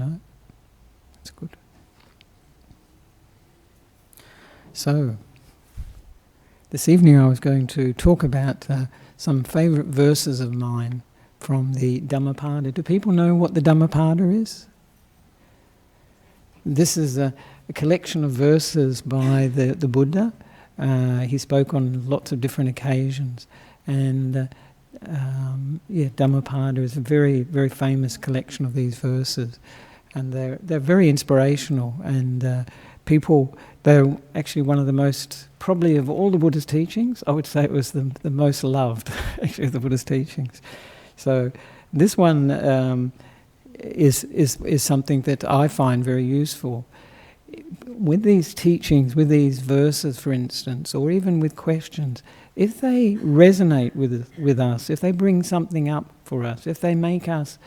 No? That's good. So, this evening I was going to talk about some favourite verses of mine from the Dhammapada. Do people know what the Dhammapada is? This is a collection of verses by the Buddha. He spoke on lots of different occasions, and Dhammapada is a very, very famous collection of these verses, and they're very inspirational. And they're actually one of the most, probably of all the Buddha's teachings, I would say it was the most loved actually of the Buddha's teachings. So this one is something that I find very useful. With these teachings, with these verses, for instance, or even with questions, if they resonate with us, if they bring something up for us, if they make us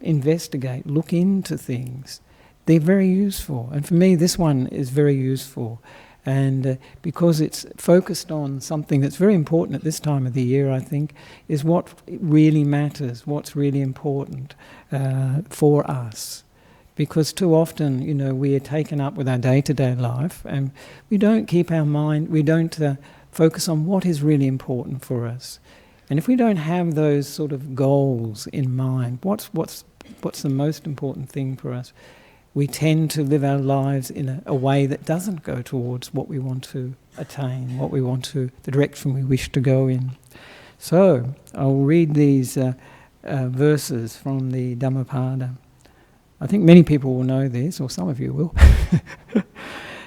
investigate, look into things, they're very useful. And for me, this one is very useful. And because it's focused on something that's very important at this time of the year, I think, is what really matters, what's really important for us. Because too often, we are taken up with our day-to-day life, and we don't keep our mind, we don't focus on what is really important for us. And if we don't have those sort of goals in mind, what's the most important thing for us, we tend to live our lives in a way that doesn't go towards what we want to attain, the direction we wish to go in. So, I'll read these verses from the Dhammapada. I think many people will know this, or some of you will.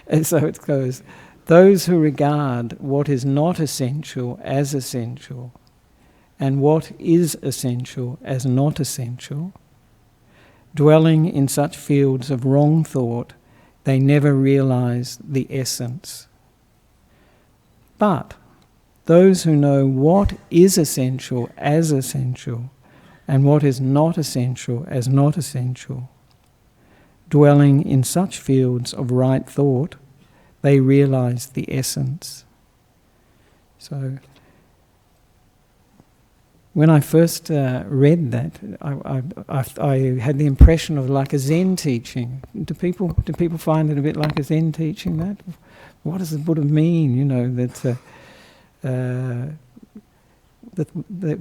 And so it goes, those who regard what is not essential as essential, and what is essential as not essential, dwelling in such fields of wrong thought, they never realize the essence. But those who know what is essential as essential, and what is not essential as not essential, dwelling in such fields of right thought, they realize the essence. So, when I first read that, I had the impression of like a Zen teaching. Do people find it a bit like a Zen teaching? That what does the Buddha mean? That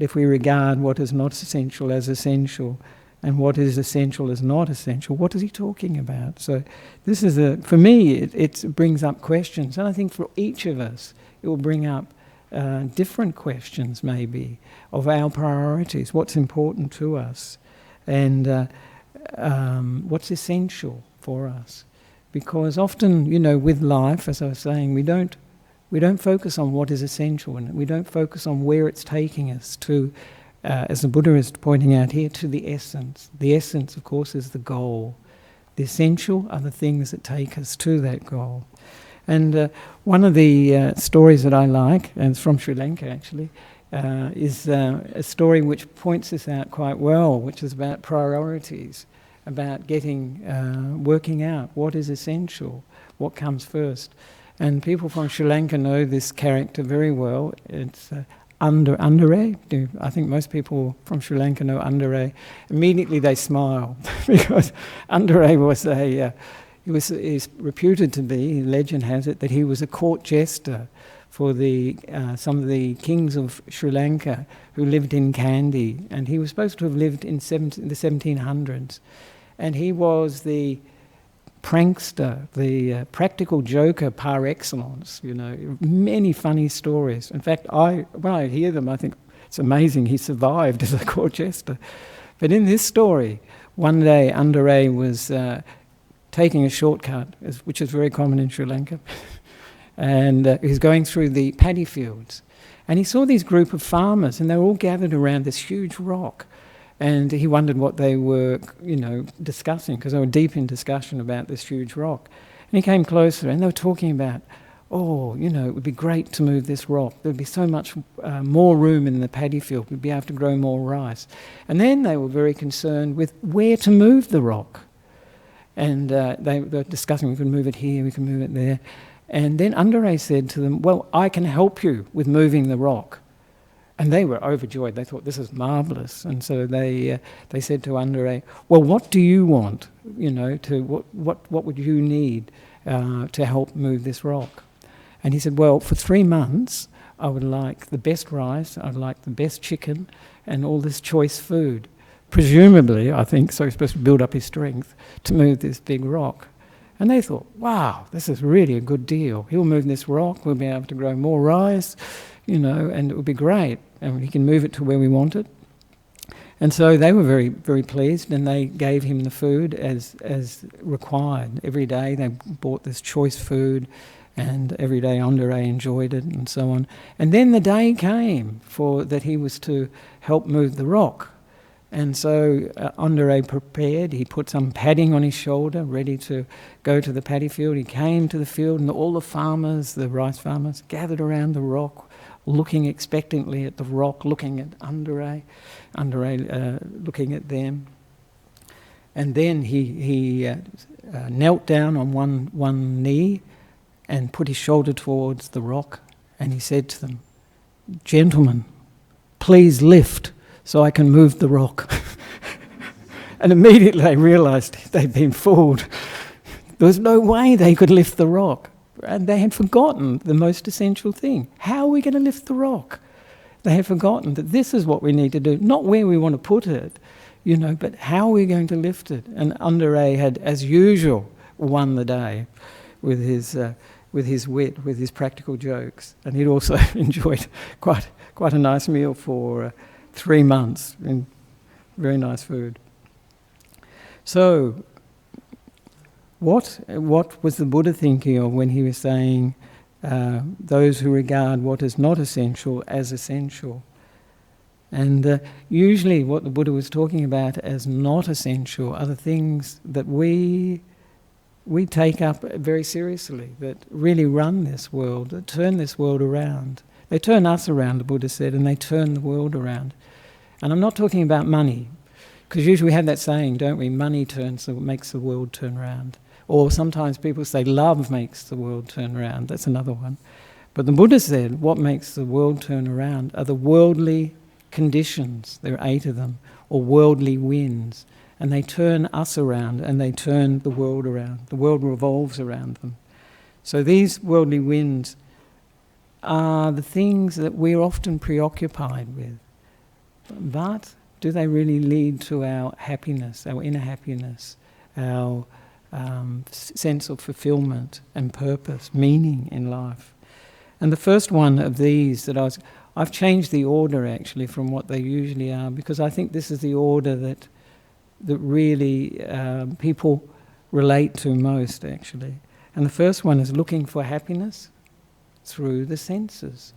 if we regard what is not essential as essential, and what is essential as not essential, what is he talking about? So this is for me, it brings up questions, and I think for each of us, it will bring up different questions maybe of our priorities, what's important to us, and what's essential for us. Because often, with life, as I was saying, we don't focus on what is essential, and we don't focus on where it's taking us to, as the Buddha is pointing out here, to the essence. The essence, of course, is the goal. The essential are the things that take us to that goal. And one of the stories that I like, and it's from Sri Lanka actually, is a story which points this out quite well, which is about priorities, about working out what is essential, what comes first. And people from Sri Lanka know this character very well. It's Andare. I think most people from Sri Lanka know Andare. Immediately they smile because Andare was he's reputed to be, legend has it, that he was a court jester for some of the kings of Sri Lanka who lived in Kandy, and he was supposed to have lived in the 1700s. And he was the prankster, the practical joker par excellence, many funny stories. In fact, when I hear them, I think it's amazing he survived as a court jester. But in this story, one day Andare was taking a shortcut, which is very common in Sri Lanka, and he's going through the paddy fields. And he saw these group of farmers, and they were all gathered around this huge rock. And he wondered what they were, discussing, because they were deep in discussion about this huge rock. And he came closer, and they were talking about, it would be great to move this rock. There would be so much more room in the paddy field. We'd be able to grow more rice. And then they were very concerned with where to move the rock. And they were discussing, we can move it here, we can move it there. And then Andare said to them, well, I can help you with moving the rock. And they were overjoyed. They thought, this is marvelous. And so they said to Andare, well, what do you want? What would you need to help move this rock? And he said, well, for 3 months, I would like the best rice, I'd like the best chicken, and all this choice food. Presumably, I think, so he's supposed to build up his strength to move this big rock. And they thought, wow, this is really a good deal. He'll move this rock, we'll be able to grow more rice, and it will be great. And he can move it to where we want it. And so they were very, very pleased, and they gave him the food as required. Every day they bought this choice food, and every day Andare enjoyed it, and so on. And then the day came that he was to help move the rock. And so Andare prepared. He put some padding on his shoulder, ready to go to the paddy field. He came to the field, and all the farmers, the rice farmers, gathered around the rock, looking expectantly at the rock, looking at Andare looking at them. And then he knelt down on one knee and put his shoulder towards the rock, and he said to them, "Gentlemen, please lift so I can move the rock." And immediately they realised they'd been fooled. There was no way they could lift the rock. And they had forgotten the most essential thing. How are we going to lift the rock? They had forgotten that this is what we need to do, not where we want to put it, but how are we going to lift it? And Andare had, as usual, won the day with his wit, with his practical jokes. And he'd also enjoyed quite a nice meal for 3 months, and very nice food. So, what was the Buddha thinking of when he was saying those who regard what is not essential as essential? And usually what the Buddha was talking about as not essential are the things that we take up very seriously, that really run this world, that turn this world around. They turn us around, the Buddha said, and they turn the world around. And I'm not talking about money, because usually we have that saying, don't we? Money makes the world turn around. Or sometimes people say love makes the world turn around. That's another one. But the Buddha said what makes the world turn around are the worldly conditions. There are 8 of them. Or worldly winds. And they turn us around, and they turn the world around. The world revolves around them. So these worldly winds are the things that we're often preoccupied with. But do they really lead to our happiness, our inner happiness, our sense of fulfillment and purpose, meaning in life? And the first one of these I've changed the order actually from what they usually are, because I think this is the order that really people relate to most actually. And the first one is looking for happiness through the senses.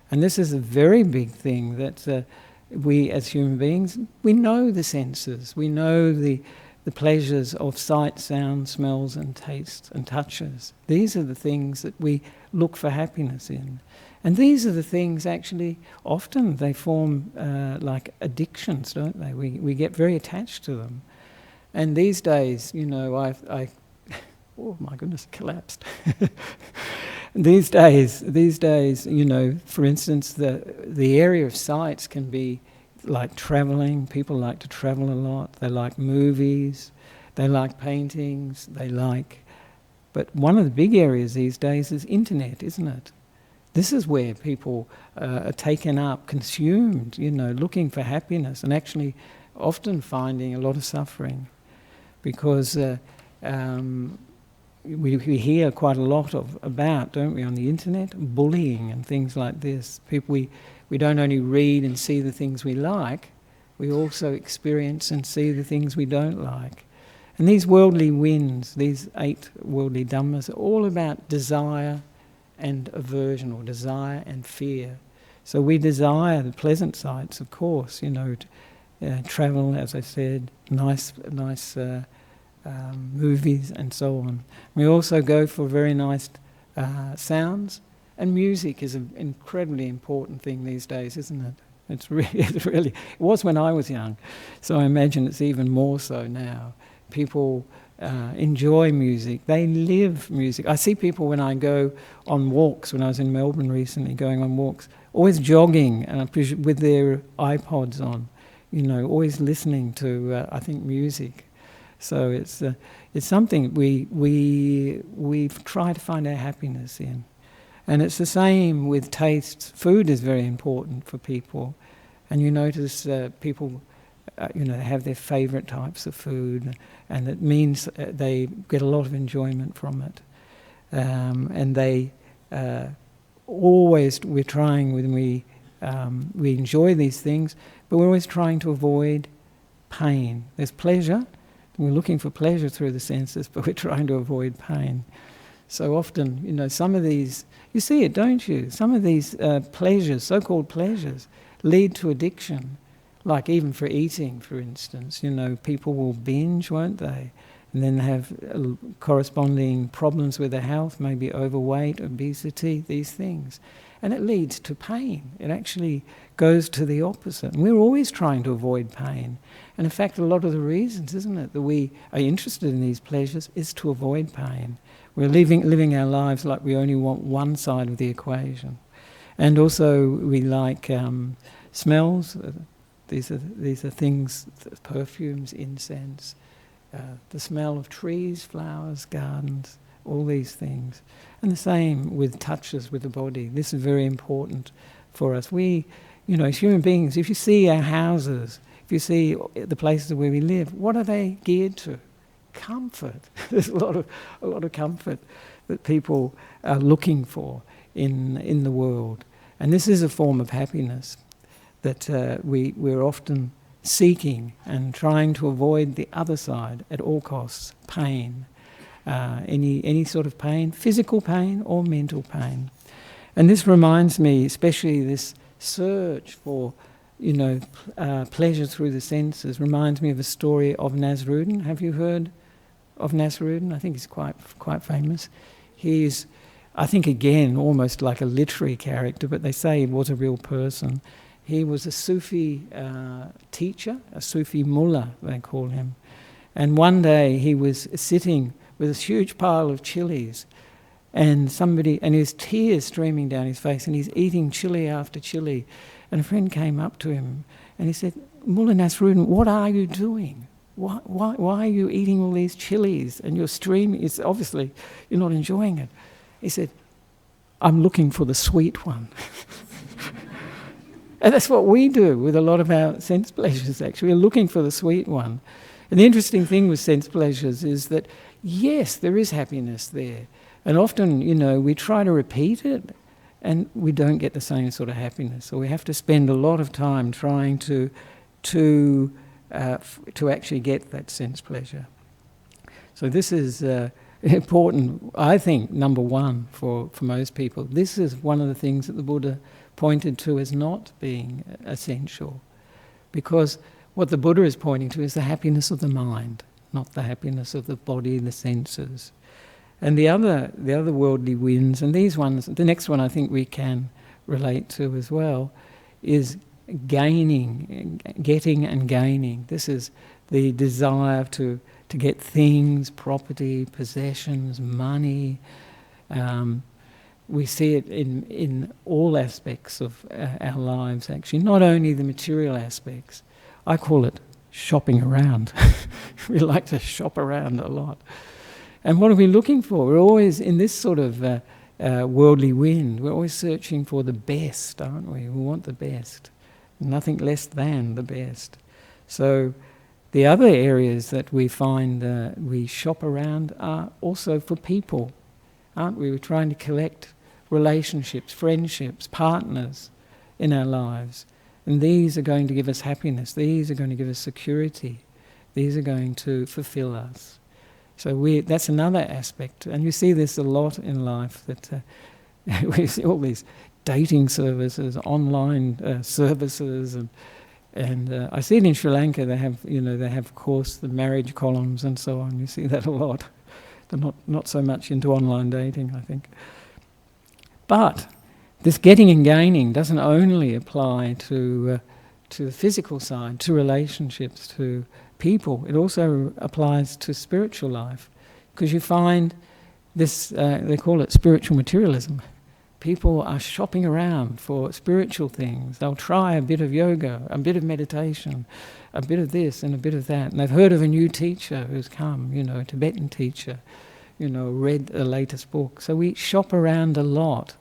And this is a very big thing that we as human beings, we know the senses, we know the pleasures of sight, sound, smells and tastes and touches. These are the things that we look for happiness in. And these are the things actually, often they form like addictions, don't they? We get very attached to them. And these days, oh my goodness, collapsed. These days, for instance, the area of sights can be like travelling. People like to travel a lot. They like movies. They like paintings. But one of the big areas these days is internet, isn't it? This is where people are taken up, consumed, looking for happiness, and actually often finding a lot of suffering, because we hear quite a lot about, don't we, on the internet, bullying and things like this. People, we don't only read and see the things we like, we also experience and see the things we don't like. And these worldly winds, these 8 worldly dhammas, are all about desire and aversion, or desire and fear. So we desire the pleasant sights, of course, travel, as I said, nice movies and so on. We also go for very nice sounds, and music is an incredibly important thing these days, isn't it? It's really, it was when I was young, so I imagine it's even more so now. People enjoy music, they live music. I see people when I go on walks, when I was in Melbourne recently, going on walks, always jogging with their iPods on, always listening to, I think, music. So it's something we've tried to find our happiness in. And it's the same with tastes. Food is very important for people. And you notice people, have their favourite types of food, and it means they get a lot of enjoyment from it. And they we're trying when we enjoy these things, but we're always trying to avoid pain. There's pleasure. We're looking for pleasure through the senses, but we're trying to avoid pain. So often, some of these, you see it, don't you? Some of these pleasures, so-called pleasures, lead to addiction. Like even for eating, for instance, people will binge, won't they? And then have corresponding problems with their health, maybe overweight, obesity, these things. And it leads to pain. It actually goes to the opposite. And we're always trying to avoid pain. And in fact, a lot of the reasons, isn't it, that we are interested in these pleasures is to avoid pain. We're living our lives like we only want one side of the equation. And also we like smells. These are things, perfumes, incense, the smell of trees, flowers, gardens, all these things. And the same with touches with the body. This is very important for us. We, as human beings, if you see our houses, if you see the places where we live, what are they geared to? Comfort. There's a lot of comfort that people are looking for in the world. And this is a form of happiness that we're often seeking and trying to avoid the other side at all costs, pain. Any sort of pain, physical pain or mental pain. And this reminds me, especially this search for, pleasure through the senses, reminds me of a story of Nasruddin. Have you heard of Nasruddin? I think he's quite famous. He's, I think again, almost like a literary character, but they say he was a real person. He was a Sufi teacher, a Sufi mullah, they call him. And one day he was sitting with this huge pile of chilies, and his tears streaming down his face, and he's eating chili after chili. And a friend came up to him and he said, Mullah Nasruddin, what are you doing? Why are you eating all these chilies? And you're streaming, it's obviously you're not enjoying it. He said, I'm looking for the sweet one. And that's what we do with a lot of our sense pleasures, actually. We're looking for the sweet one. And the interesting thing with sense pleasures is that, yes, there is happiness there. And often, we try to repeat it and we don't get the same sort of happiness. So we have to spend a lot of time trying to actually get that sense pleasure. So this is important, I think, number one for most people. This is one of the things that the Buddha pointed to as not being essential, because what the Buddha is pointing to is the happiness of the mind, not the happiness of the body, the senses. And the other worldly winds, and these ones, the next one I think we can relate to as well, is getting and gaining. This is the desire to get things, property, possessions, money. We see it in all aspects of our lives, actually, not only the material aspects. I call it shopping around. We like to shop around a lot. And what are we looking for? We're always in this sort of worldly wind. We're always searching for the best, aren't we? We want the best. Nothing less than the best. So the other areas that we find we shop around are also for people, aren't we? We're trying to collect relationships, friendships, partners in our lives. And these are going to give us happiness. These are going to give us security. These are going to fulfill us. So that's another aspect. And you see this a lot in life, that we see all these dating services, online services, and I see it in Sri Lanka. They have, of course, the marriage columns and so on. You see that a lot. They're not so much into online dating, I think. But this getting and gaining doesn't only apply to the physical side, to relationships, to people. It also applies to spiritual life, because you find this, they call it spiritual materialism. people are shopping around for spiritual things. They'll try a bit of yoga, a bit of meditation, a bit of this and a bit of that. And they've heard of a new teacher who's come, a Tibetan teacher, read the latest book. So we shop around a lot,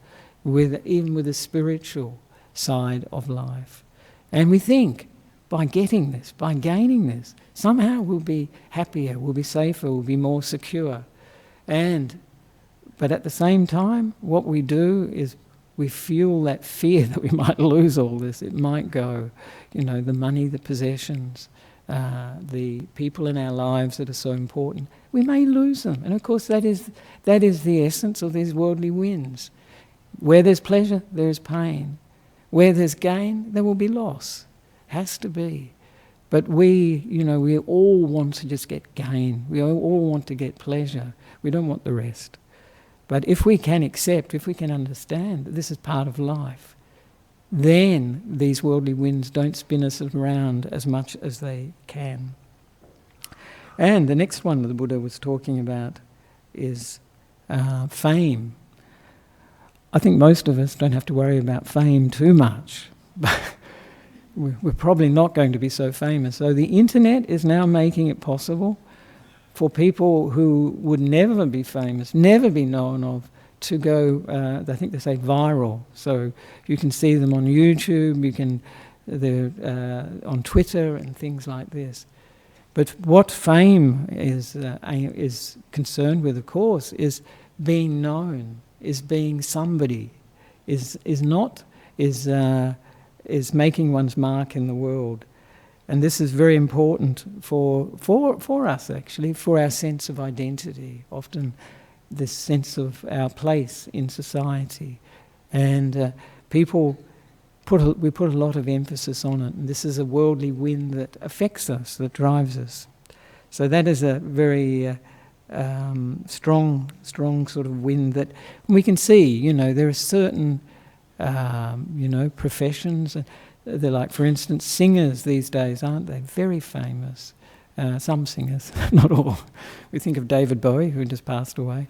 even with the spiritual side of life. And we think, by getting this, by gaining this, somehow we'll be happier, we'll be safer, we'll be more secure. But at the same time, what we do is we fuel that fear that we might lose all this. It might go, the money, the possessions, the people in our lives that are so important. We may lose them. And of course that is the essence of these worldly winds. Where there's pleasure, there is pain. Where there's gain, there will be loss. Has to be. But we all want to just get gain. We all want to get pleasure. We don't want the rest. But if we can accept, if we can understand that this is part of life, then these worldly winds don't spin us around as much as they can. And the next one that the Buddha was talking about is fame. I think most of us don't have to worry about fame too much. We're probably not going to be so famous. So the internet is now making it possible for people who would never be famous, never be known of, to go, I think they say viral. So you can see them on YouTube, they're on Twitter and things like this. But what fame is concerned with, of course, is being known, is being somebody, is making one's mark in the world. And this is very important for us, actually, for our sense of identity, often this sense of our place in society. And we put a lot of emphasis on it. And this is a worldly wind that affects us, that drives us. So that is a very strong sort of wind that we can see. There are certain professions. They're like, for instance, singers these days, aren't they? Very famous. Some singers, not all. We think of David Bowie, who just passed away.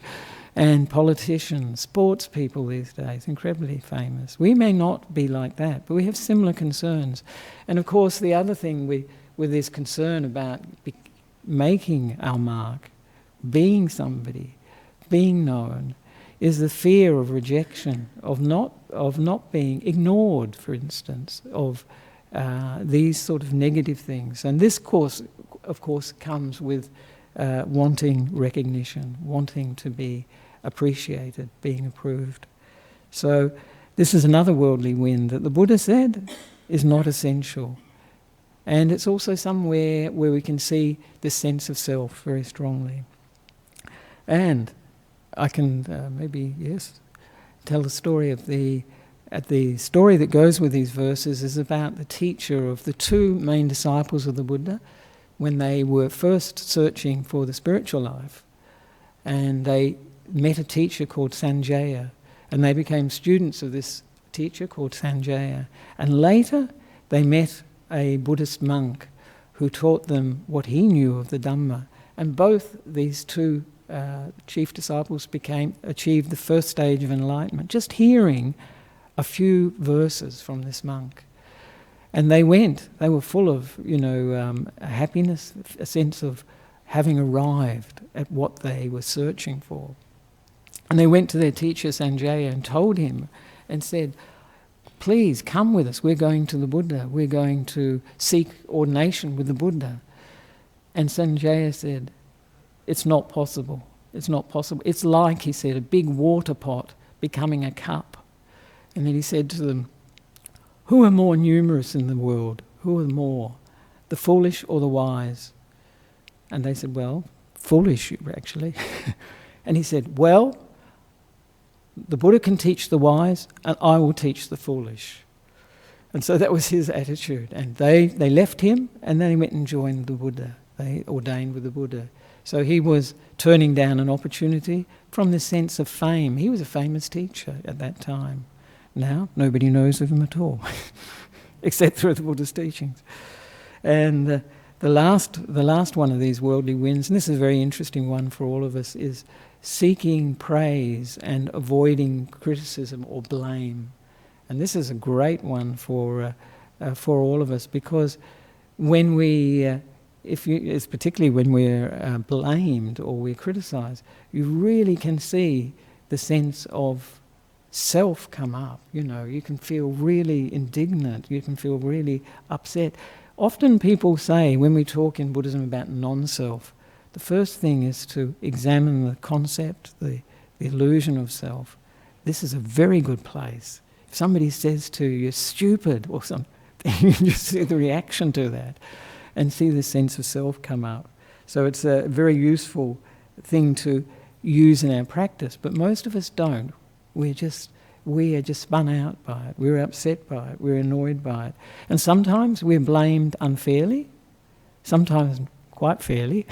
And politicians, sports people these days, incredibly famous. We may not be like that, but we have similar concerns. And of course, the other thing with this concern about making our mark, being somebody, being known, is the fear of rejection, of not being ignored, for instance, of these sort of negative things. And this of course, comes with wanting recognition, wanting to be appreciated, being approved. So this is another worldly wind that the Buddha said is not essential. And it's also somewhere where we can see this sense of self very strongly. And I can tell the story of the story that goes with these verses is about the teacher of the two main disciples of the Buddha when they were first searching for the spiritual life. And they met a teacher called Sanjaya, and they became students of this teacher called Sanjaya. And later they met a Buddhist monk who taught them what he knew of the Dhamma. And both these two chief disciples achieved the first stage of enlightenment, just hearing a few verses from this monk. And they were full of, happiness, a sense of having arrived at what they were searching for. And they went to their teacher Sanjaya and told him and said, please come with us, we're going to the Buddha, we're going to seek ordination with the Buddha. And Sanjaya said, it's not possible. It's not possible. It's like, he said, a big water pot becoming a cup. And then he said to them, who are more numerous in the world? Who are more, the foolish or the wise? And they said, well, foolish, actually. And he said, well, the Buddha can teach the wise, and I will teach the foolish. And so that was his attitude. And they left him, and then he went and joined the Buddha. They ordained with the Buddha. So he was turning down an opportunity from the sense of fame. He was a famous teacher at that time. Now, nobody knows of him at all, except through the Buddha's teachings. And the last one of these worldly winds, and this is a very interesting one for all of us, is seeking praise and avoiding criticism or blame. And this is a great one for all of us, because when we, it's particularly when we're blamed or we're criticised, you really can see the sense of self come up. You can feel really indignant, you can feel really upset. Often people say, when we talk in Buddhism about non-self, the first thing is to examine the concept, the illusion of self. This is a very good place. If somebody says to you, "You're stupid," or something, you just see the reaction to that and see the sense of self come up. So it's a very useful thing to use in our practice, but most of us don't. We are just spun out by it. We're upset by it. We're annoyed by it. And sometimes we're blamed unfairly, sometimes quite fairly.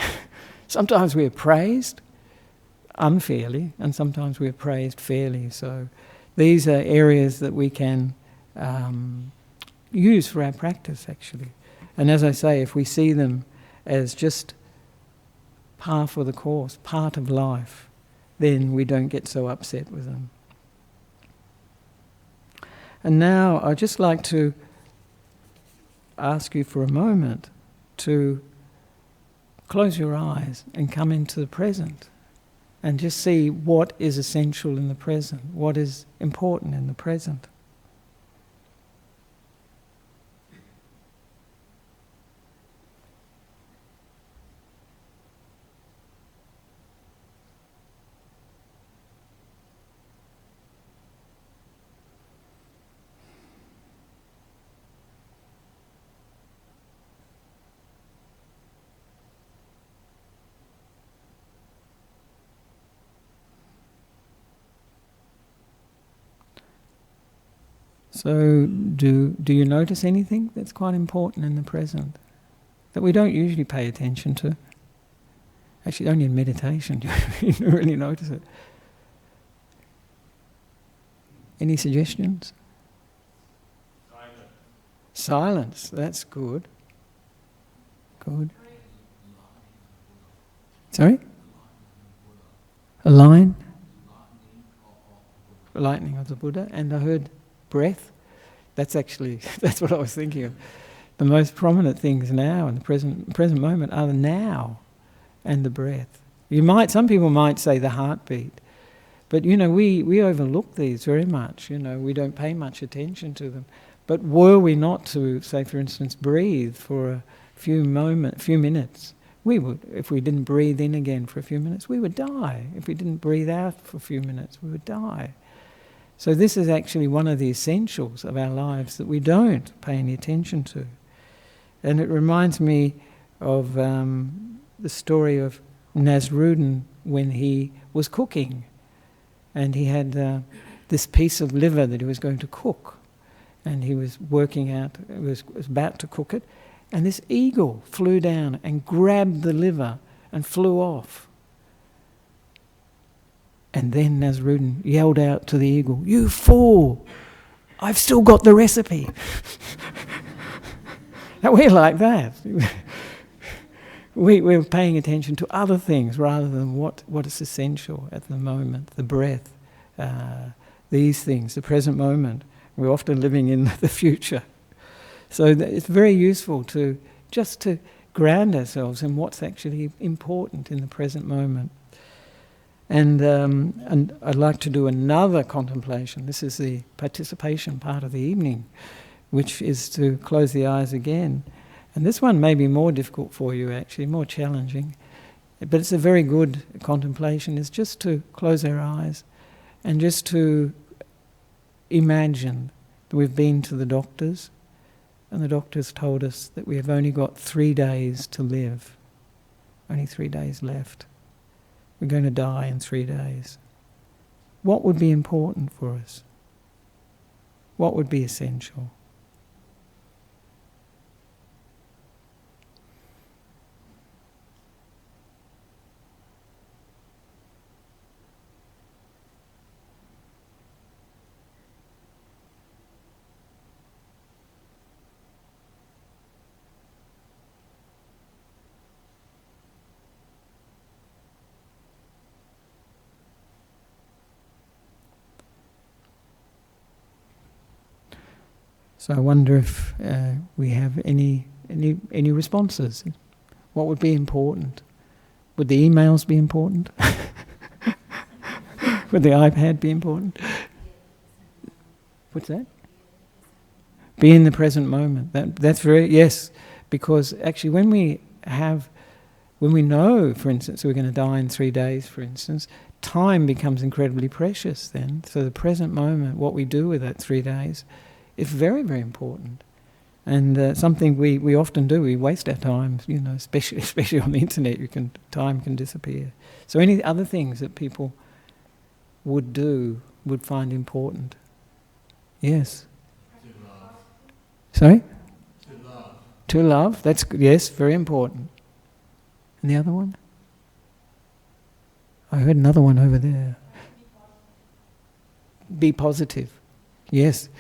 Sometimes we're praised unfairly, and sometimes we're praised fairly. So these are areas that we can use for our practice, actually. And as I say, if we see them as just par for the course, part of life, then we don't get so upset with them. And now I'd just like to ask you for a moment to close your eyes and come into the present and just see what is essential in the present, what is important in the present. So do you notice anything that's quite important in the present that we don't usually pay attention to? Actually, only in meditation do you really notice it. Any suggestions? Silence, that's good. Good. Sorry? A line? Lightning of the Buddha. And I heard breath. That's what I was thinking of. The most prominent things now in the present moment are the now and the breath. Some people might say the heartbeat, but we overlook these very much. We don't pay much attention to them. But were we not to, say for instance, breathe for a few minutes, we would. If we didn't breathe in again for a few minutes, we would die. If we didn't breathe out for a few minutes, we would die. So this is actually one of the essentials of our lives that we don't pay any attention to. And it reminds me of the story of Nasrudin when he was cooking. And he had this piece of liver that he was going to cook. And he was was about to cook it. And this eagle flew down and grabbed the liver and flew off. And then Nasrudin yelled out to the eagle, "You fool! I've still got the recipe." Now we're like that. We're paying attention to other things rather than what is essential at the moment, the breath, these things, the present moment. We're often living in the future. So it's very useful to ground ourselves in what's actually important in the present moment. And I'd like to do another contemplation. This is the participation part of the evening, which is to close the eyes again. And this one may be more difficult for you, actually, more challenging. But it's a very good contemplation. It's just to close our eyes and just to imagine that we've been to the doctors, and the doctors told us that we have only got 3 days to live. Only 3 days left. We're going to die in 3 days. What would be important for us? What would be essential? So I wonder if we have any responses. What would be important? Would the emails be important? Would the iPad be important? What's that? Be in the present moment. That's very, yes, because actually when we know, for instance, we're going to die in 3 days, for instance, time becomes incredibly precious then. So the present moment, what we do with that 3 days, is very, very important. And something we often do, we waste our time, especially on the internet, time can disappear. So any other things that people would find important? Yes? To love. Sorry? To love. To love, that's, yes, very important. And the other one? I heard another one over there. Be positive. Yes.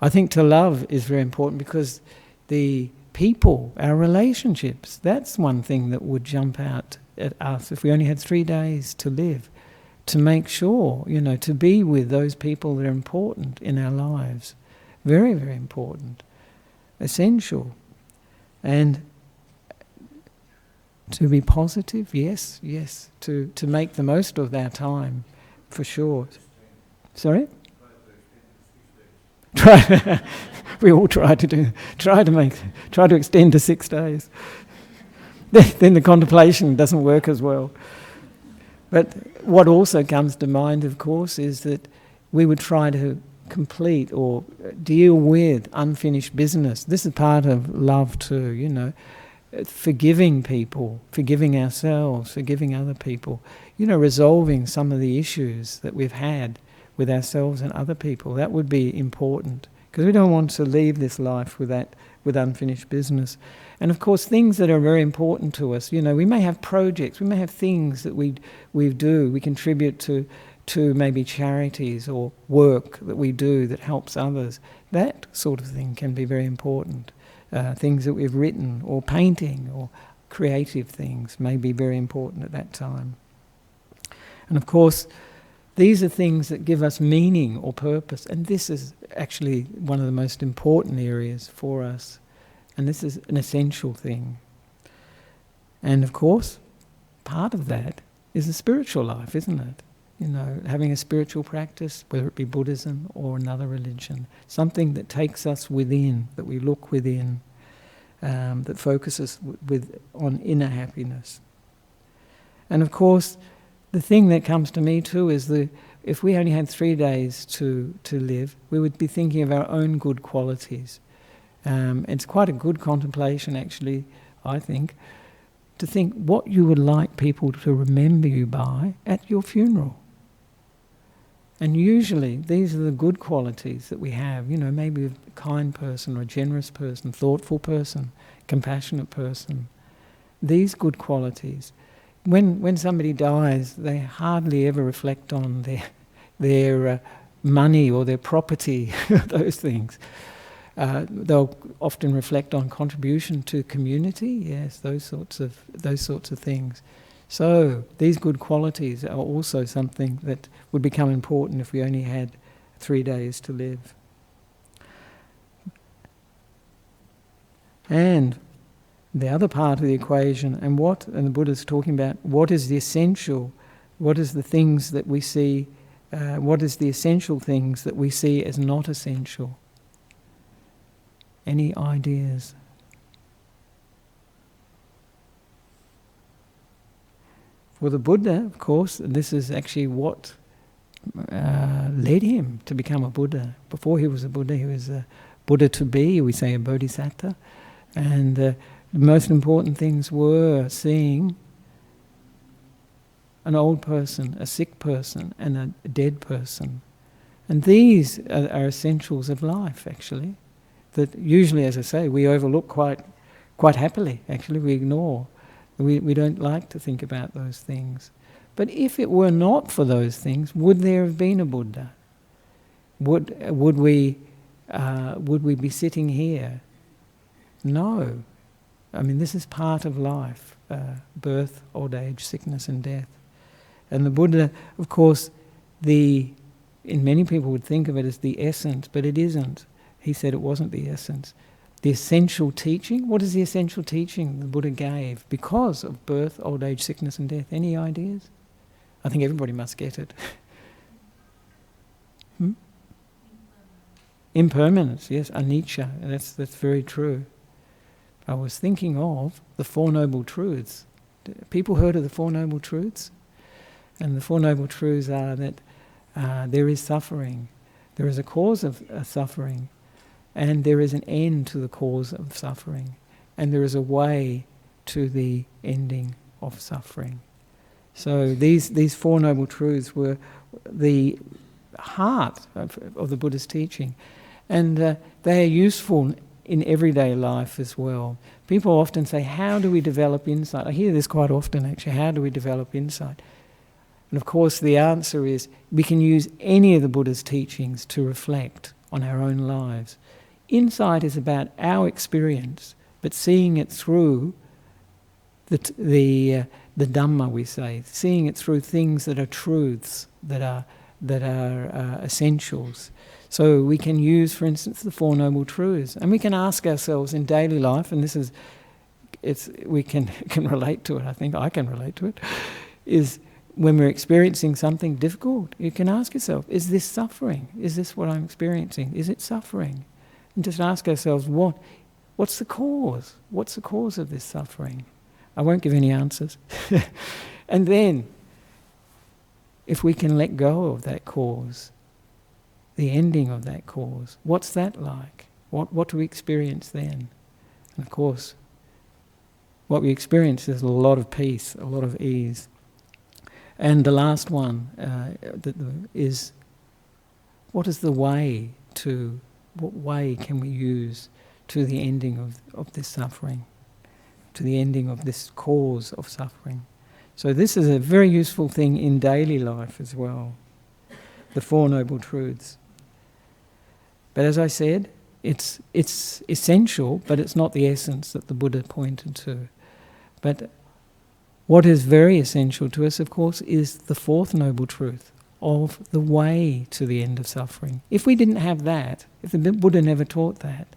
I think to love is very important because the people, our relationships, that's one thing that would jump out at us if we only had 3 days to live. To make sure, to be with those people that are important in our lives. Very, very important. Essential. And to be positive, yes. To make the most of our time, for sure. Sorry? We all try to extend to 6 days. Then the contemplation doesn't work as well. But what also comes to mind, of course, is that we would try to complete or deal with unfinished business. This is part of love too, forgiving people, forgiving ourselves, forgiving other people, resolving some of the issues that we've had with ourselves and other people. That would be important because we don't want to leave this life with unfinished business. And of course, things that are very important to us, we may have projects, we may have things that we contribute to maybe charities or work that we do that helps others. That sort of thing can be very important. Things that we've written or painting or creative things may be very important at that time. And of course, these are things that give us meaning or purpose, and this is actually one of the most important areas for us, and this is an essential thing. And of course, part of that is the spiritual life, isn't it? Having a spiritual practice, whether it be Buddhism or another religion, something that takes us within, that we look within, that focuses on inner happiness. And of course, the thing that comes to me too is if we only had 3 days to live, we would be thinking of our own good qualities. It's quite a good contemplation, actually, I think, to think what you would like people to remember you by at your funeral. And usually these are the good qualities that we have, maybe a kind person or a generous person, thoughtful person, compassionate person. These good qualities. When somebody dies, they hardly ever reflect on their money or their property, those things. They'll often reflect on contribution to community, yes, those sorts of things. So these good qualities are also something that would become important if we only had 3 days to live. And the other part of the equation, and the Buddha's talking about, what is the essential, what is the things that we see, what is the essential things that we see as not essential? Any ideas? For the Buddha, of course, this is actually what led him to become a Buddha. Before he was a Buddha, he was a Buddha to be, we say a Bodhisattva. And the most important things were seeing an old person, a sick person, and a dead person. And these are essentials of life, actually, that usually, as I say, we overlook quite happily, actually, we ignore. We don't like to think about those things. But if it were not for those things, would there have been a Buddha? Would we be sitting here? No. I mean, this is part of life, birth, old age, sickness and death. And the Buddha, of course, many people would think of it as the essence, but it isn't. He said it wasn't the essence. The essential teaching, what is the essential teaching the Buddha gave because of birth, old age, sickness and death? Any ideas? I think everybody must get it. Impermanence, yes, anicca, that's very true. I was thinking of the Four Noble Truths. People heard of the Four Noble Truths? And the Four Noble Truths are that there is suffering, there is a cause of suffering, and there is an end to the cause of suffering, and there is a way to the ending of suffering. So these Four Noble Truths were the heart of the Buddha's teaching, and they are useful in everyday life as well. People often say, how do we develop insight? I hear this quite often actually, how do we develop insight? And of course the answer is we can use any of the Buddha's teachings to reflect on our own lives. Insight is about our experience, but seeing it through the Dhamma, we say, seeing it through things that are truths, that are essentials. So we can use, for instance, the Four Noble Truths, and we can ask ourselves in daily life, and we can relate to it. I think I can relate to it. Is when we're experiencing something difficult, you can ask yourself: is this suffering? Is this what I'm experiencing? Is it suffering? And just ask ourselves, what's the cause? What's the cause of this suffering? I won't give any answers. And then, if we can let go of that cause, the ending of that cause, what's that like? What do we experience then? And of course, what we experience is a lot of peace, a lot of ease. And the last one is, what is the way to, what way can we use to the ending of this suffering, to the ending of this cause of suffering? So this is a very useful thing in daily life as well, the Four Noble Truths. But as I said, it's essential, but it's not the essence that the Buddha pointed to. But what is very essential to us, of course, is the Fourth Noble Truth of the way to the end of suffering. If we didn't have that, if the Buddha never taught that,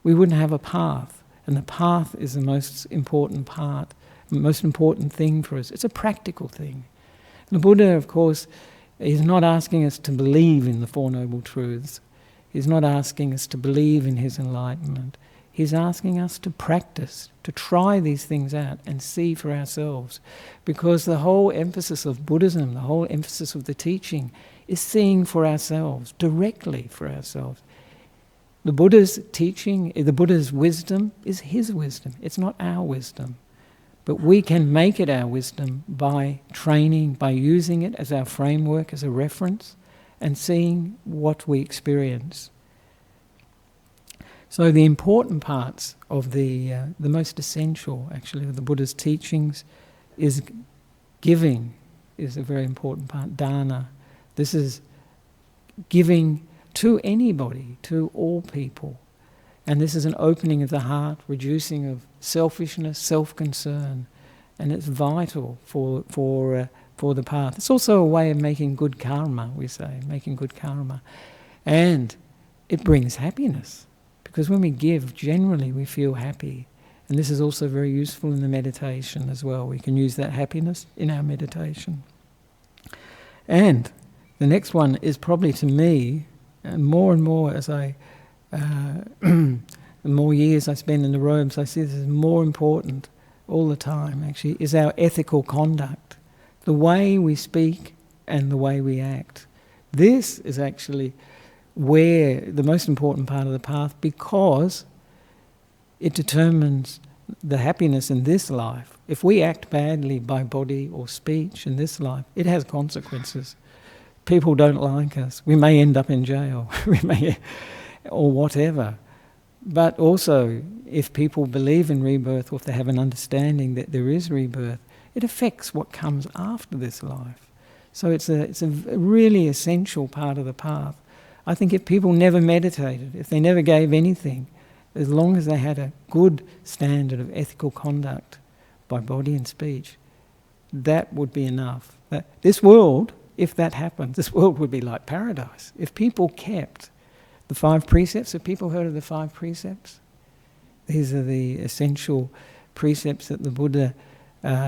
we wouldn't have a path. And the path is the most important part, the most important thing for us. It's a practical thing. The Buddha, of course, is not asking us to believe in the Four Noble Truths. He's not asking us to believe in his enlightenment. He's asking us to practice, to try these things out and see for ourselves. Because the whole emphasis of Buddhism, the whole emphasis of the teaching is seeing for ourselves, directly for ourselves. The Buddha's teaching, the Buddha's wisdom is his wisdom. It's not our wisdom. But we can make it our wisdom by training, by using it as our framework, as a reference, and seeing what we experience. So the important parts of the most essential, actually, of the Buddha's teachings is giving, is a very important part, dana. This is giving to anybody, to all people. And this is an opening of the heart, reducing of selfishness, self-concern, and it's vital for the path. It's also a way of making good karma, we say, making good karma. And it brings happiness, because when we give, generally we feel happy. And this is also very useful in the meditation as well. We can use that happiness in our meditation. And the next one is probably, to me, and more as I, the more years I spend in the robes, I see this is more important all the time, actually, is our ethical conduct. The way we speak and the way we act. This is actually where the most important part of the path, because it determines the happiness in this life. If we act badly by body or speech in this life, it has consequences. People don't like us. We may end up in jail, or whatever. But also, if people believe in rebirth, or if they have an understanding that there is rebirth, it affects what comes after this life. So it's a really essential part of the path. I think if people never meditated, if they never gave anything, as long as they had a good standard of ethical conduct by body and speech, that would be enough. This world, if that happens, this world would be like paradise. If people kept The 5 precepts, have people heard of the 5 precepts? These are the essential precepts that the Buddha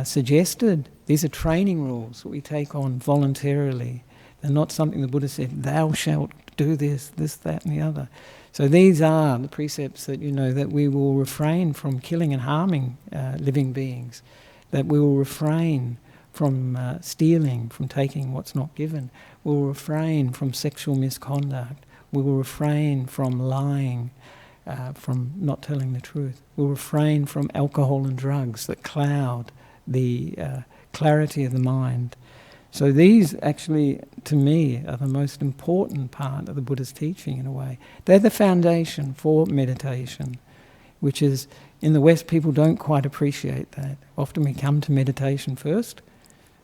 suggested. These are training rules that we take on voluntarily. They're not something the Buddha said, thou shalt do this, that and the other. So these are the precepts that, that we will refrain from killing and harming living beings, that we will refrain from stealing, from taking what's not given. We will refrain from sexual misconduct. We will refrain from lying, from not telling the truth. We'll refrain from alcohol and drugs that cloud the clarity of the mind. So these actually, to me, are the most important part of the Buddha's teaching in a way. They're the foundation for meditation, which is, in the West, people don't quite appreciate that. Often we come to meditation first.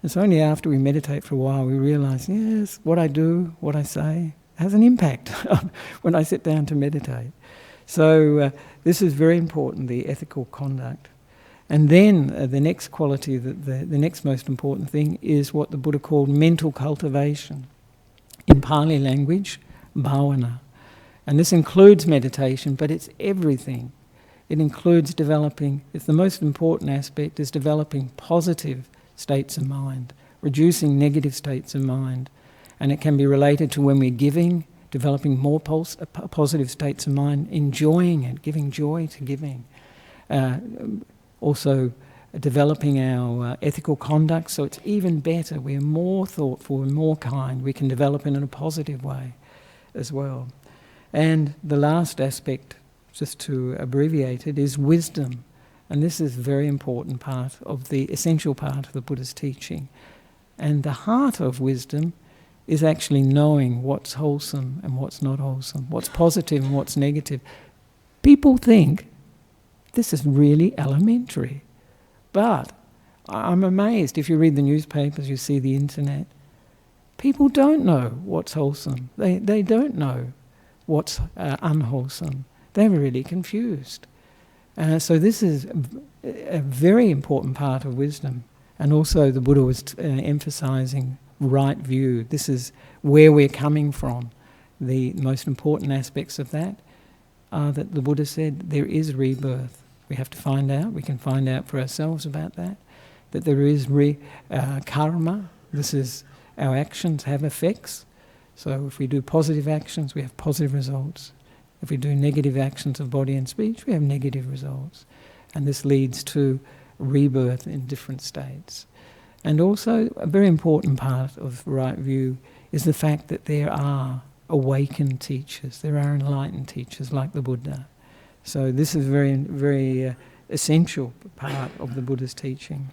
It's only after we meditate for a while we realize, yes, what I do, what I say, has an impact when I sit down to meditate. So this is very important, the ethical conduct. And then the next quality, the next most important thing is what the Buddha called mental cultivation. In Pali language, bhavana. And this includes meditation, but it's everything. It includes developing, it's the most important aspect, is developing positive states of mind, reducing negative states of mind. And it can be related to when we're giving, developing more positive states of mind, enjoying it, giving joy to giving. Also developing our ethical conduct, so it's even better. We're more thoughtful, we're more kind. We can develop it in a positive way as well. And the last aspect, just to abbreviate it, is wisdom. And this is a very important part of the essential part of the Buddha's teaching. And the heart of wisdom is actually knowing what's wholesome and what's not wholesome, what's positive and what's negative. People think this is really elementary. But I'm amazed, if you read the newspapers, you see the internet, people don't know what's wholesome. They don't know what's unwholesome. They're really confused. So this is a very important part of wisdom. And also the Buddha was emphasizing right view. This is where we're coming from. The most important aspects of that are that the Buddha said there is rebirth. We have to find out. We can find out for ourselves about that. That there is karma. This is our actions have effects. So if we do positive actions, we have positive results. If we do negative actions of body and speech, we have negative results. And this leads to rebirth in different states. And also, a very important part of right view is the fact that there are awakened teachers, there are enlightened teachers like the Buddha. So this is a very, very essential part of the Buddha's teaching.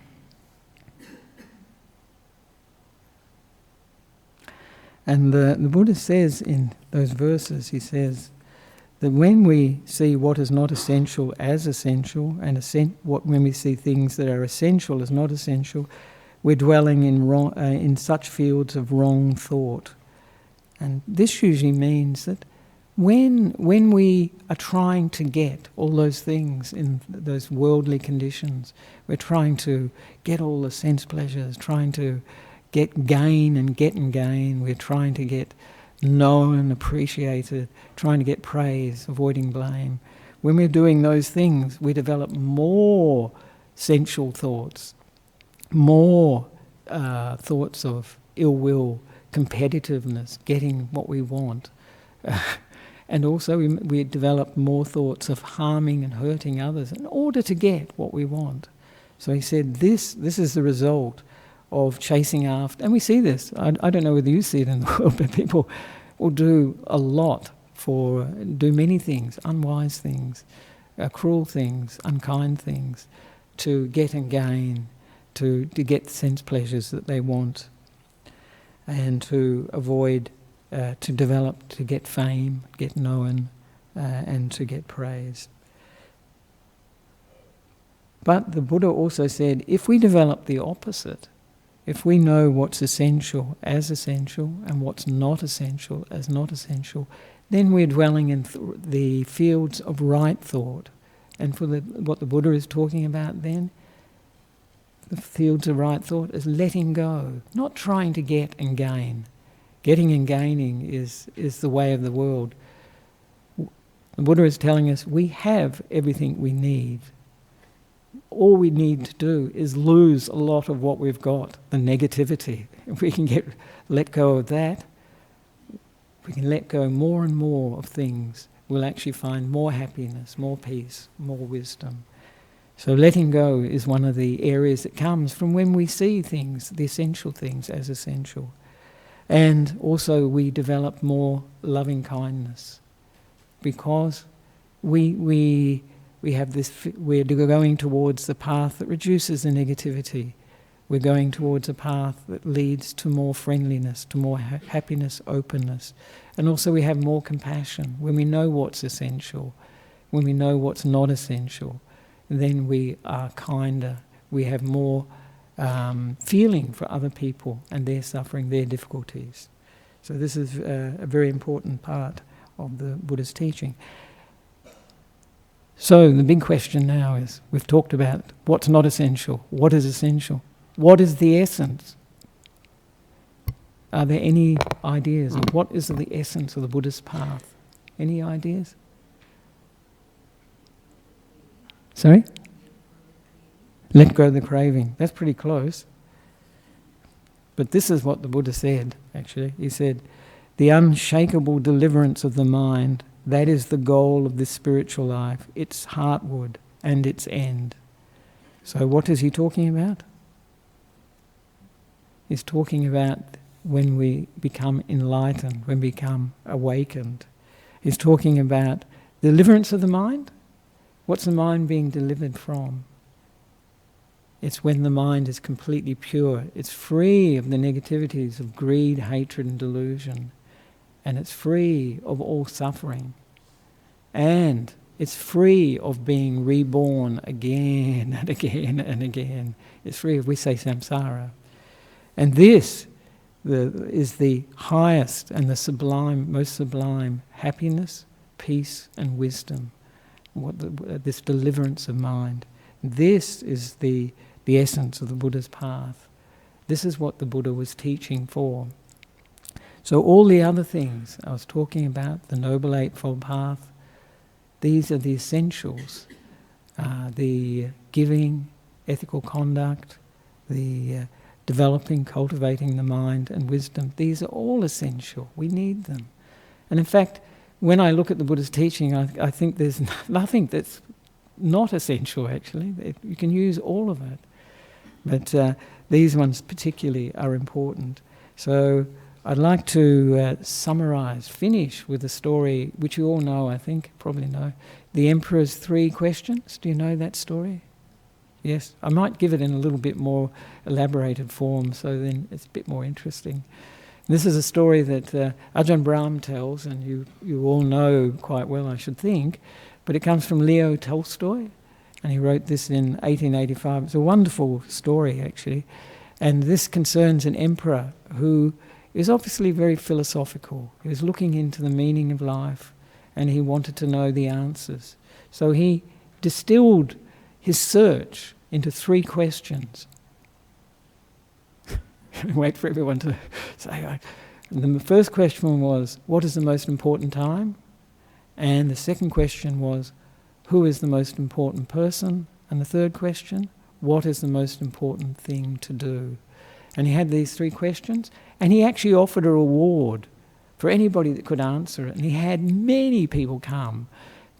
And the Buddha says in those verses, he says that when we see what is not essential as essential, and when we see things that are essential as not essential, we're dwelling in such fields of wrong thought. And this usually means that when we are trying to get all those things in those worldly conditions, we're trying to get all the sense pleasures, trying to get gain and gain, we're trying to get known, appreciated, trying to get praise, avoiding blame. When we're doing those things, we develop more sensual thoughts, more thoughts of ill will, competitiveness, getting what we want. And also we develop more thoughts of harming and hurting others in order to get what we want. So he said this is the result of chasing after, and we see this, I don't know whether you see it in the world, but people will do a lot do many things, unwise things, cruel things, unkind things, to get and gain, to get sense pleasures that they want, and to avoid, to develop, to get fame, get known, and to get praise. But the Buddha also said, if we develop the opposite, if we know what's essential as essential and what's not essential as not essential, then we're dwelling in the fields of right thought. And for what the Buddha is talking about then, the fields of right thought is letting go, not trying to get and gain. Getting and gaining is the way of the world. The Buddha is telling us we have everything we need. All we need to do is lose a lot of what we've got, the negativity. If we can let go of that, we can let go more and more of things, we'll actually find more happiness, more peace, more wisdom. So letting go is one of the areas that comes from when we see things, the essential things, as essential. And also we develop more loving kindness because we have this, we're going towards the path that reduces the negativity. We're going towards a path that leads to more friendliness, to more happiness, openness. And also we have more compassion. When we know what's essential, when we know what's not essential, then we are kinder. We have more feeling for other people and their suffering, their difficulties. So this is a very important part of the Buddha's teaching. So the big question now is, we've talked about what's not essential, what is essential, what is the essence? Are there any ideas of what is the essence of the Buddha's path? Any ideas? Sorry? Let go of the craving. That's pretty close. But this is what the Buddha said, actually. He said, the unshakable deliverance of the mind, that is the goal of this spiritual life, its heartwood and its end. So what is he talking about? He's talking about when we become enlightened, when we become awakened. He's talking about deliverance of the mind. What's the mind being delivered from? It's when the mind is completely pure. It's free of the negativities of greed, hatred and delusion. And it's free of all suffering. And it's free of being reborn again and again and again. It's free of, we say, samsara. And this is the highest and the sublime, most sublime happiness, peace and wisdom. This deliverance of mind. This is the essence of the Buddha's path. This is what the Buddha was teaching for. So all the other things I was talking about, the Noble Eightfold Path, these are the essentials. The giving, ethical conduct, the developing, cultivating the mind and wisdom, these are all essential. We need them. And in fact, when I look at the Buddha's teaching, I think there's nothing that's not essential, actually. You can use all of it. But these ones particularly are important. So I'd like to finish with a story which you all know, I think, probably know. The Emperor's 3 Questions. Do you know that story? Yes. I might give it in a little bit more elaborated form, so then it's a bit more interesting. This is a story that Ajahn Brahm tells, and you all know quite well, I should think, but it comes from Leo Tolstoy, and he wrote this in 1885. It's a wonderful story, actually, and this concerns an emperor who is obviously very philosophical. He was looking into the meaning of life, and he wanted to know the answers. So he distilled his search into 3 questions. Wait for everyone to say. And the first question was, what is the most important time? And the second question was, who is the most important person? And the third question, what is the most important thing to do? And he had these 3 questions, and he actually offered a reward for anybody that could answer it. And he had many people come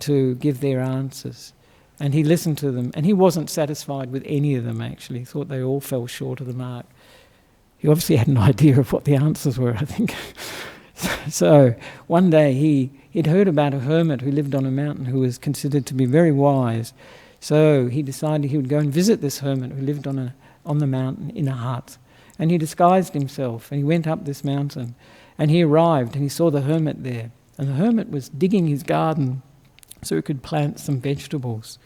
to give their answers. And he listened to them, and he wasn't satisfied with any of them, actually. He thought they all fell short of the mark. He obviously had an idea of what the answers were, I think. So one day he'd heard about a hermit who lived on a mountain who was considered to be very wise. So he decided he would go and visit this hermit who lived on the mountain in a hut. And he disguised himself, and he went up this mountain. And he arrived, and he saw the hermit there. And the hermit was digging his garden so he could plant some vegetables.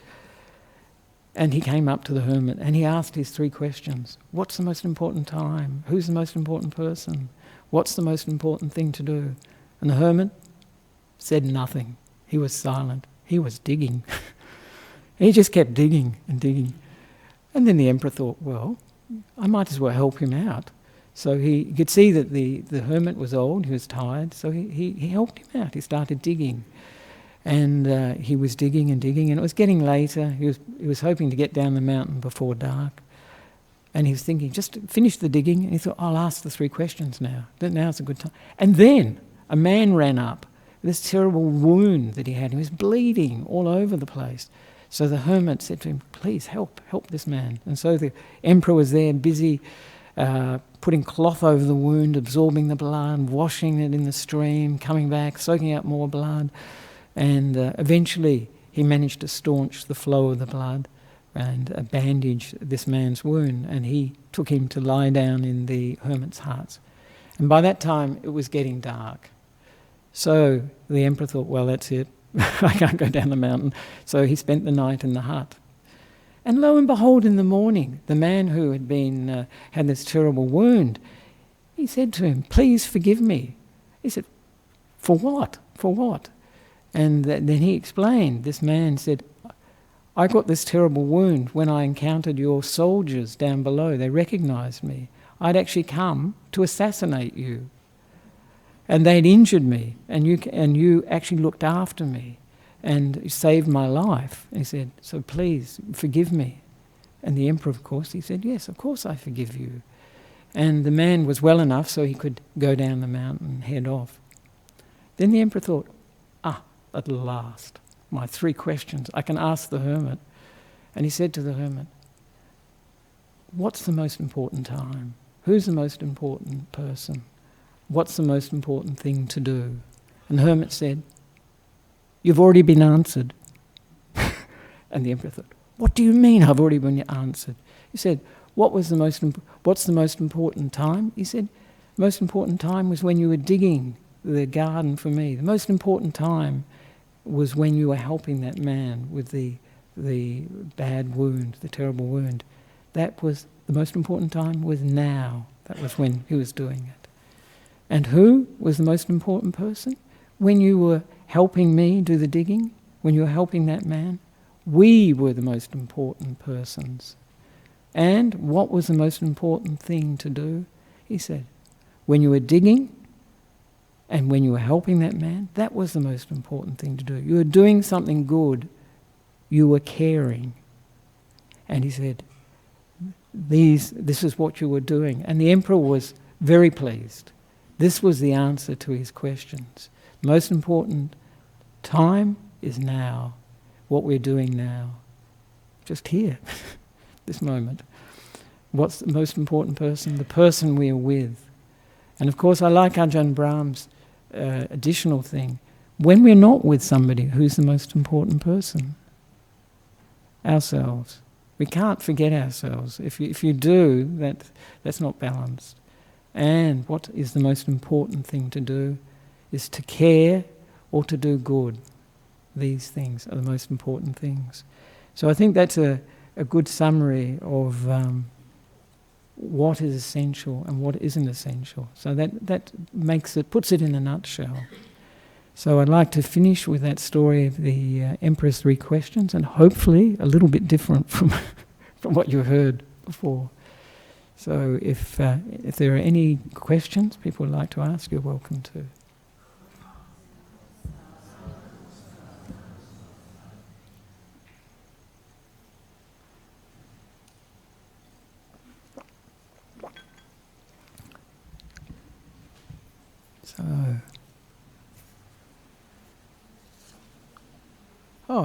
And he came up to the hermit and he asked his 3 questions. What's the most important time? Who's the most important person? What's the most important thing to do? And the hermit said nothing. He was silent. He was digging. He just kept digging and digging. And then the emperor thought, well, I might as well help him out. So he could see that the hermit was old, he was tired, so he helped him out. He started digging. And he was digging and digging, and it was getting later. He was hoping to get down the mountain before dark. And he was thinking, just finish the digging. And he thought, I'll ask the 3 questions now. Now's a good time. And then a man ran up with this terrible wound that he had. He was bleeding all over the place. So the hermit said to him, please help this man. And so the emperor was there busy putting cloth over the wound, absorbing the blood, washing it in the stream, coming back, soaking out more blood. And eventually he managed to staunch the flow of the blood and bandage this man's wound, and he took him to lie down in the hermit's hut. And by that time it was getting dark. So the emperor thought, well, that's it. I can't go down the mountain. So he spent the night in the hut. And lo and behold, in the morning, the man who had been had this terrible wound, he said to him, please forgive me. He said, for what? For what? And then he explained, this man said, I got this terrible wound when I encountered your soldiers down below. They recognized me. I'd actually come to assassinate you. And they'd injured me, and you actually looked after me and saved my life. And he said, so please forgive me. And the emperor, of course, he said, yes, of course I forgive you. And the man was well enough so he could go down the mountain and head off. Then the emperor thought, at last, my 3 questions, I can ask the hermit. And he said to the hermit, what's the most important time? Who's the most important person? What's the most important thing to do? And the hermit said, you've already been answered. And the emperor thought, what do you mean I've already been answered? He said, what's the most important time? He said, most important time was when you were digging the garden for me. The most important time was when you were helping that man with the bad wound, the terrible wound. That was the most important time was now. That was when he was doing it. And who was the most important person? When you were helping me do the digging, when you were helping that man, we were the most important persons. And what was the most important thing to do? He said, when you were digging and when you were helping that man, that was the most important thing to do. You were doing something good. You were caring. And he said, this is what you were doing. And the emperor was very pleased. This was the answer to his questions. The most important time is now, what we're doing now. Just here, this moment. What's the most important person? The person we are with. And of course I like Ajahn Brahm's additional thing. When we're not with somebody, who's the most important person? Ourselves. We can't forget ourselves. If you do, that's not balanced. And what is the most important thing to do is to care or to do good. These things are the most important things. So I think that's a good summary of what is essential and what isn't essential. So that puts it in a nutshell. So I'd like to finish with that story of the Emperor's 3 questions, and hopefully a little bit different from what you heard before. So if there are any questions people would like to ask, you're welcome to.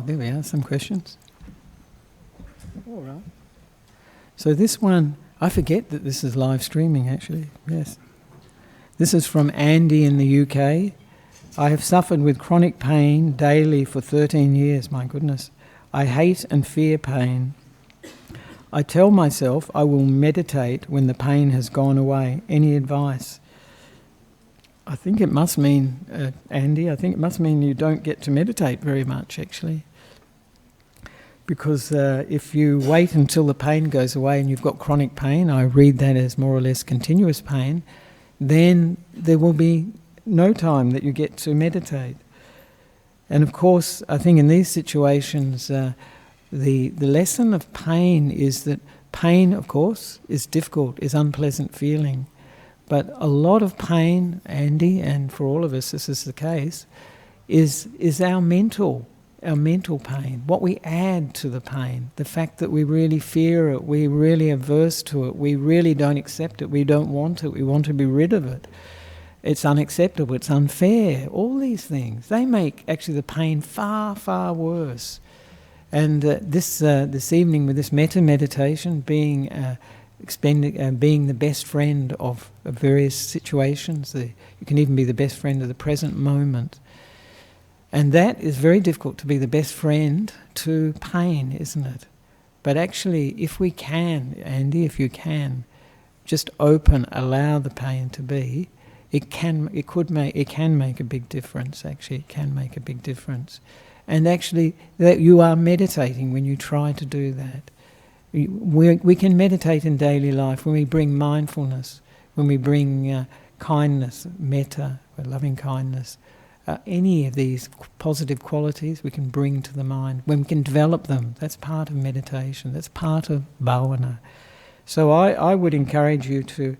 There we are, some questions. All right. So this one, I forget that this is live streaming actually, yes. This is from Andy in the UK. I have suffered with chronic pain daily for 13 years, my goodness. I hate and fear pain. I tell myself I will meditate when the pain has gone away. Any advice? I think it must mean, Andy, I think it must mean you don't get to meditate very much, actually. Because if you wait until the pain goes away and you've got chronic pain, I read that as more or less continuous pain, then there will be no time that you get to meditate. And of course, I think in these situations, the lesson of pain is that pain, of course, is difficult, is unpleasant feeling. But a lot of pain, Andy, and for all of us this is the case, is our mental pain, what we add to the pain, the fact that we really fear it, we're really averse to it, we really don't accept it, we don't want it, we want to be rid of it. It's unacceptable, it's unfair, all these things. They make actually the pain far, far worse. And this evening with this metta meditation, being the best friend of various situations, you can even be the best friend of the present moment. And that is very difficult, to be the best friend to pain, isn't it? But actually, if we can, Andy, if you can, just allow the pain to be, it can make a big difference. Actually, it can make a big difference. And actually, that you are meditating when you try to do that. We can meditate in daily life when we bring mindfulness, when we bring kindness, metta, or loving kindness. Any of these positive qualities we can bring to the mind, when we can develop them. That's part of meditation, that's part of bhavana. So I would encourage you to,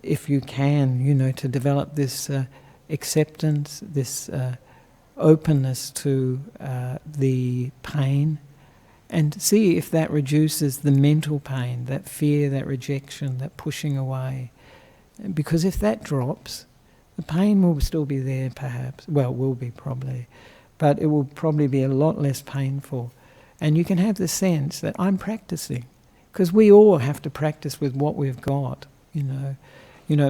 if you can, to develop this acceptance, this openness to the pain, and see if that reduces the mental pain, that fear, that rejection, that pushing away. Because if that drops, the pain will still be there perhaps, well, will be probably, but it will probably be a lot less painful. And you can have the sense that I'm practicing, because we all have to practice with what we've got, it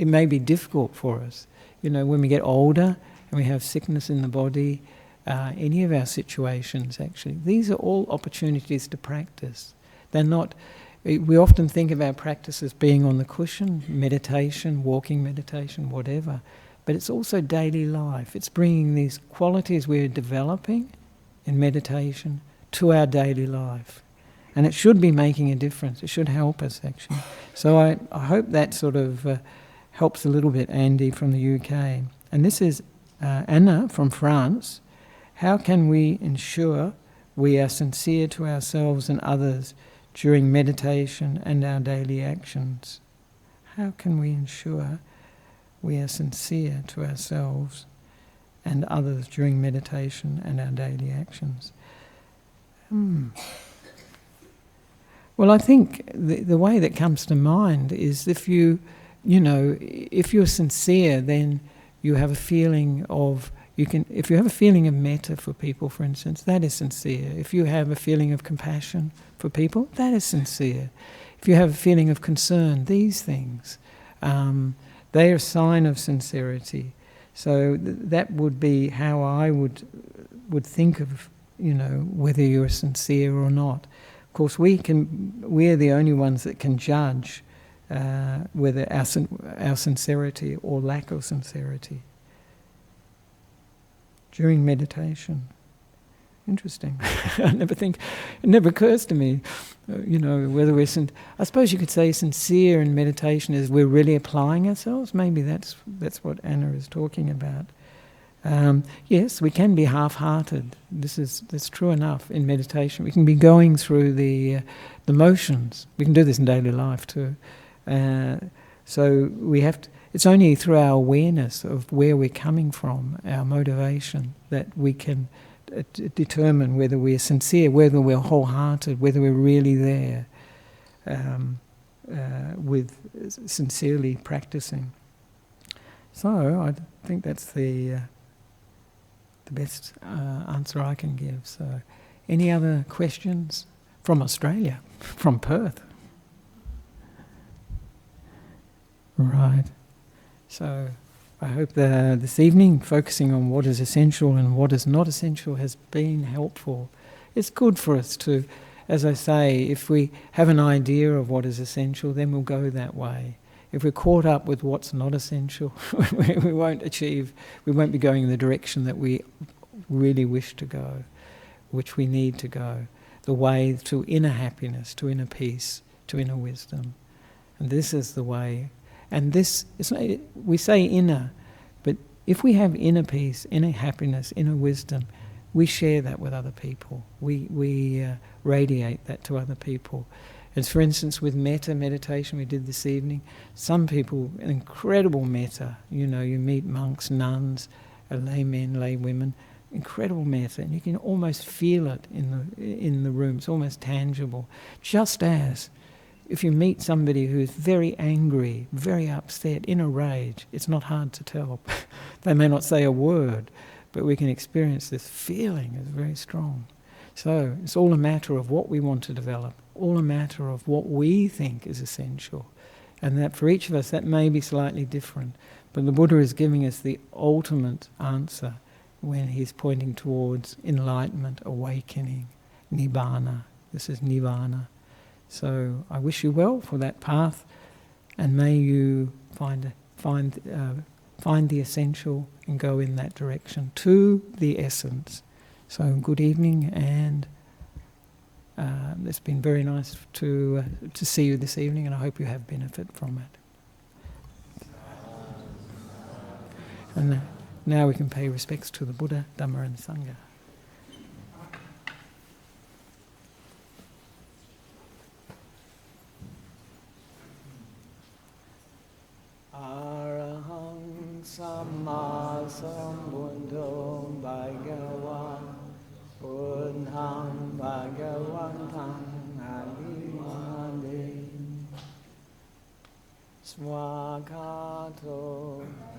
may be difficult for us, when we get older and we have sickness in the body, any of our situations actually, these are all opportunities to practice. They're not. We often think of our practice as being on the cushion, meditation, walking meditation, whatever. But it's also daily life. It's bringing these qualities we're developing in meditation to our daily life. And it should be making a difference. It should help us, actually. So I hope that sort of helps a little bit, Andy, from the UK. And this is Anna from France. How can we ensure we are sincere to ourselves and others during meditation and our daily actions? How can we ensure we are sincere to ourselves and others during meditation and our daily actions? Well, I think the way that comes to mind is if you're sincere, then you have a feeling of, if you have a feeling of metta for people, for instance, that is sincere. If you have a feeling of compassion for people, that is sincere. If you have a feeling of concern, these things, they are a sign of sincerity. So that would be how I would think of, whether you're sincere or not. Of course, we're the only ones that can judge whether our sincerity or lack of sincerity. During meditation. Interesting. It never occurs to me, whether we're I suppose you could say sincere in meditation is we're really applying ourselves. Maybe that's what Anna is talking about. Yes, we can be half-hearted. That's true enough in meditation. We can be going through the motions. We can do this in daily life too. So we have to. It's only through our awareness of where we're coming from, our motivation, that we can determine whether we're sincere, whether we're wholehearted, whether we're really there with sincerely practicing. So I think that's the best answer I can give. So, any other questions from Australia, from Perth? Right. So I hope that this evening, focusing on what is essential and what is not essential, has been helpful. It's good for us to, as I say, if we have an idea of what is essential, then we'll go that way. If we're caught up with what's not essential, we won't be going in the direction that we really wish to go, which we need to go, the way to inner happiness, to inner peace, to inner wisdom. And this is the way. And this, we say inner, but if we have inner peace, inner happiness, inner wisdom, we share that with other people. We radiate that to other people. As for instance, with metta meditation we did this evening, some people, incredible metta, you meet monks, nuns, laymen, lay women. Incredible method, and you can almost feel it in the room. It's almost tangible. Just as if you meet somebody who's very angry, very upset, in a rage, it's not hard to tell. They may not say a word, but we can experience this feeling is very strong. So it's all a matter of what we want to develop, all a matter of what we think is essential. And that for each of us, that may be slightly different. But the Buddha is giving us the ultimate answer when he's pointing towards enlightenment, awakening, nibbana. This is nirvana. So I wish you well for that path, and may you find the essential and go in that direction to the essence. So good evening, and it's been very nice to see you this evening, and I hope you have benefit from it. And now we can pay respects to the Buddha, Dhamma and Sangha. Arahang Samma Sambuddho Bhagava Buddhang Bhagavantam Abhimade Swakato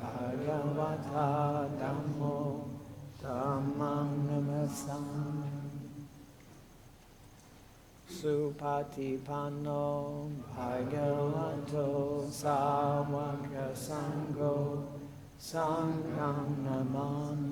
Bhagavata Dhammo Dhammam Namasam Supatipanno Bhagavato Sāvaka Sangho Sangham Namami